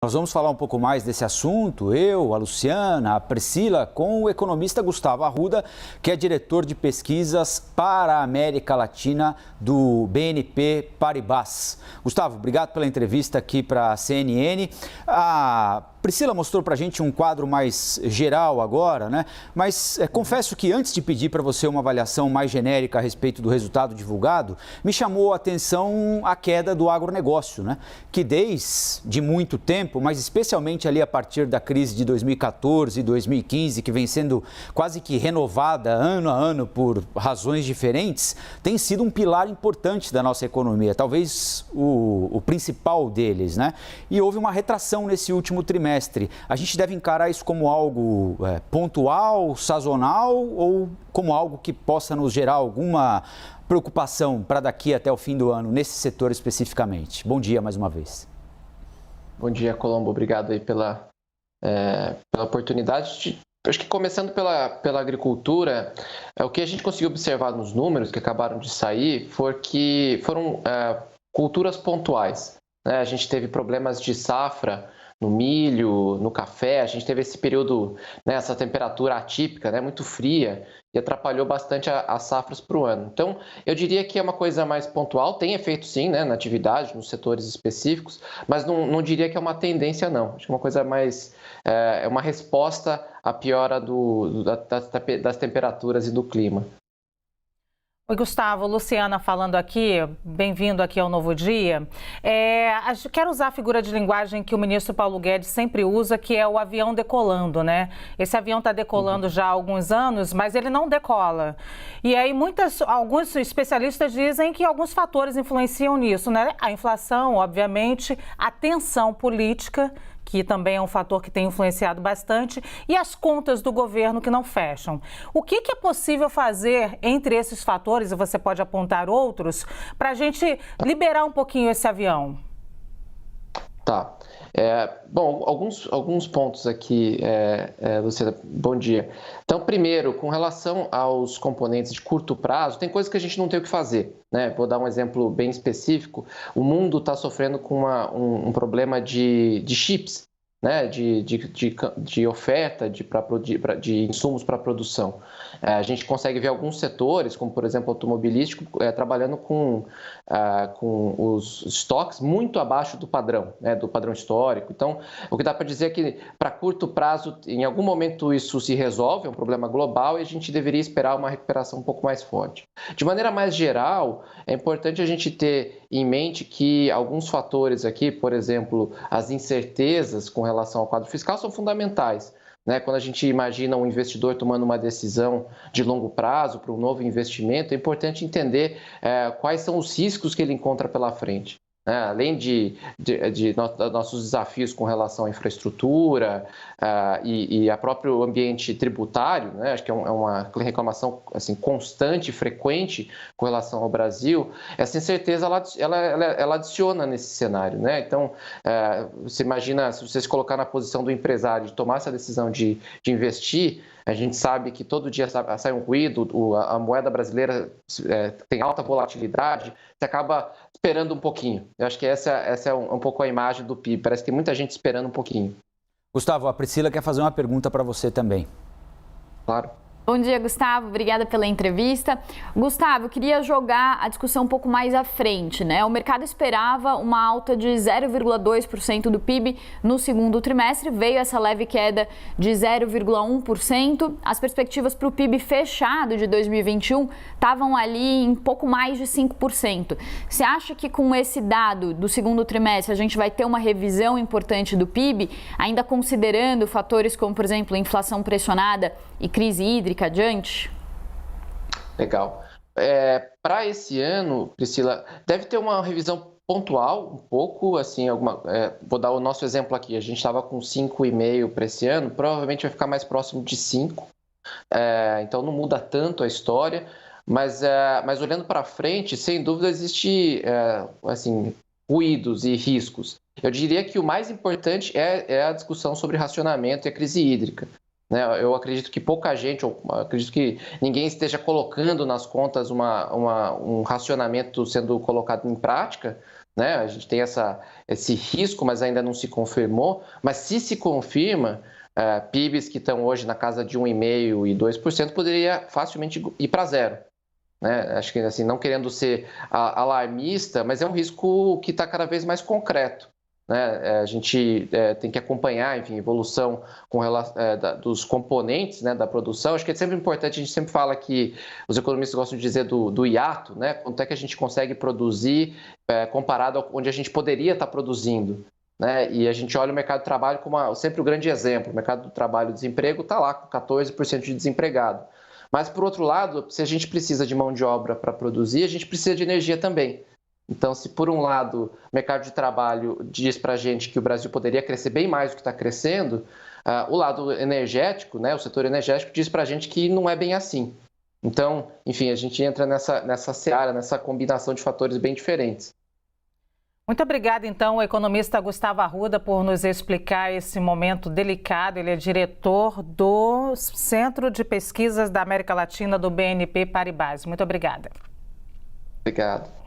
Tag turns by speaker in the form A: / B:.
A: Nós vamos falar um pouco mais desse assunto, eu, a Luciana, a Priscila, com o economista Gustavo Arruda, que é diretor de pesquisas para a América Latina do BNP Paribas. Gustavo, obrigado pela entrevista aqui para a CNN. A Priscila mostrou para a gente um quadro mais geral agora, né? Mas confesso que antes de pedir para você uma avaliação mais genérica a respeito do resultado divulgado, me chamou a atenção a queda do agronegócio, né? Que desde muito tempo, mas especialmente ali a partir da crise de 2014 e 2015, que vem sendo quase que renovada ano a ano por razões diferentes, tem sido um pilar importante da nossa economia, talvez o principal deles, né? E houve uma retração nesse último trimestre. A gente deve encarar isso como algo pontual, sazonal ou como algo que possa nos gerar alguma preocupação para daqui até o fim do ano, nesse setor especificamente? Bom dia mais uma vez.
B: Bom dia, Colombo. Obrigado aí pela oportunidade. Acho que começando pela agricultura, o que a gente conseguiu observar nos números que acabaram de sair foram culturas pontuais, né? A gente teve problemas de safra no milho, no café, a gente teve esse período, né, essa temperatura atípica, né, muito fria, e atrapalhou bastante as safras para o ano. Então, eu diria que é uma coisa mais pontual, tem efeito sim, né, na atividade, nos setores específicos, mas não diria que é uma tendência não, acho que é uma coisa mais, é uma resposta à piora das temperaturas e do clima.
C: Oi, Gustavo, Luciana falando aqui, bem-vindo aqui ao Novo Dia. Quero usar a figura de linguagem que o ministro Paulo Guedes sempre usa, que é o avião decolando, né? Esse avião está decolando já há alguns anos, mas ele não decola. E aí alguns especialistas dizem que alguns fatores influenciam nisso, né? A inflação, obviamente, a tensão política, que também é um fator que tem influenciado bastante, e as contas do governo que não fecham. O que é possível fazer entre esses fatores, e você pode apontar outros, para a gente liberar um pouquinho esse avião?
B: Tá. Bom, alguns pontos aqui, Luciana, bom dia. Então, primeiro, com relação aos componentes de curto prazo, tem coisas que a gente não tem o que fazer, né? Vou dar um exemplo bem específico. O mundo está sofrendo com um problema de chips, né? De oferta de insumos para produção. A gente consegue ver alguns setores, como por exemplo automobilístico, trabalhando com os estoques muito abaixo do padrão, né, do padrão histórico. Então, o que dá para dizer é que para curto prazo, em algum momento isso se resolve, é um problema global e a gente deveria esperar uma recuperação um pouco mais forte. De maneira mais geral, é importante a gente ter em mente que alguns fatores aqui, por exemplo, as incertezas com relação ao quadro fiscal são fundamentais. Quando a gente imagina um investidor tomando uma decisão de longo prazo para um novo investimento, é importante entender quais são os riscos que ele encontra pela frente. Além de nossos desafios com relação à infraestrutura e a próprio ambiente tributário, né? Acho que é uma reclamação assim, constante, frequente com relação ao Brasil, essa incerteza ela adiciona nesse cenário, né? Então, você imagina, se você se colocar na posição do empresário de tomar essa decisão de investir, a gente sabe que todo dia sai um ruído, a moeda brasileira tem alta volatilidade, você acaba esperando um pouquinho. Eu acho que essa é um pouco a imagem do PIB. Parece que tem muita gente esperando um pouquinho.
A: Gustavo, a Priscila quer fazer uma pergunta para você também.
B: Claro.
D: Bom dia, Gustavo. Obrigada pela entrevista. Gustavo, eu queria jogar a discussão um pouco mais à frente, né? O mercado esperava uma alta de 0,2% do PIB no segundo trimestre, veio essa leve queda de 0,1%. As perspectivas para o PIB fechado de 2021 estavam ali em pouco mais de 5%. Você acha que com esse dado do segundo trimestre a gente vai ter uma revisão importante do PIB, ainda considerando fatores como, por exemplo, inflação pressionada e crise hídrica adiante?
B: Legal. Para esse ano, Priscila, deve ter uma revisão pontual, um pouco, assim, vou dar o nosso exemplo aqui, a gente estava com 5,5 para esse ano, provavelmente vai ficar mais próximo de 5, então não muda tanto a história, mas olhando para frente, sem dúvida existe, assim, ruídos e riscos. Eu diria que o mais importante é a discussão sobre racionamento e a crise hídrica. Eu acredito que pouca gente, ou acredito que ninguém esteja colocando nas contas um racionamento sendo colocado em prática, né? A gente tem esse risco, mas ainda não se confirmou. Mas se confirma, PIBs que estão hoje na casa de 1,5% e 2% poderia facilmente ir para zero. Né? Acho que, assim, não querendo ser alarmista, mas é um risco que está cada vez mais concreto. Né? A gente tem que acompanhar, enfim, a evolução dos componentes, né, da produção. Acho que é sempre importante, a gente sempre fala que os economistas gostam de dizer do hiato, né? Quanto é que a gente consegue produzir comparado a onde a gente poderia estar produzindo. Né? E a gente olha o mercado de trabalho como sempre o grande exemplo. O mercado do trabalho e desemprego está lá com 14% de desempregado. Mas, por outro lado, se a gente precisa de mão de obra para produzir, a gente precisa de energia também. Então, se por um lado o mercado de trabalho diz para a gente que o Brasil poderia crescer bem mais do que está crescendo, o lado energético, né, o setor energético, diz para a gente que não é bem assim. Então, enfim, a gente entra nessa seara, nessa combinação de fatores bem diferentes.
C: Muito obrigada, então, o economista Gustavo Arruda, por nos explicar esse momento delicado. Ele é diretor do Centro de Pesquisas da América Latina do BNP Paribas. Muito obrigada.
B: Obrigado.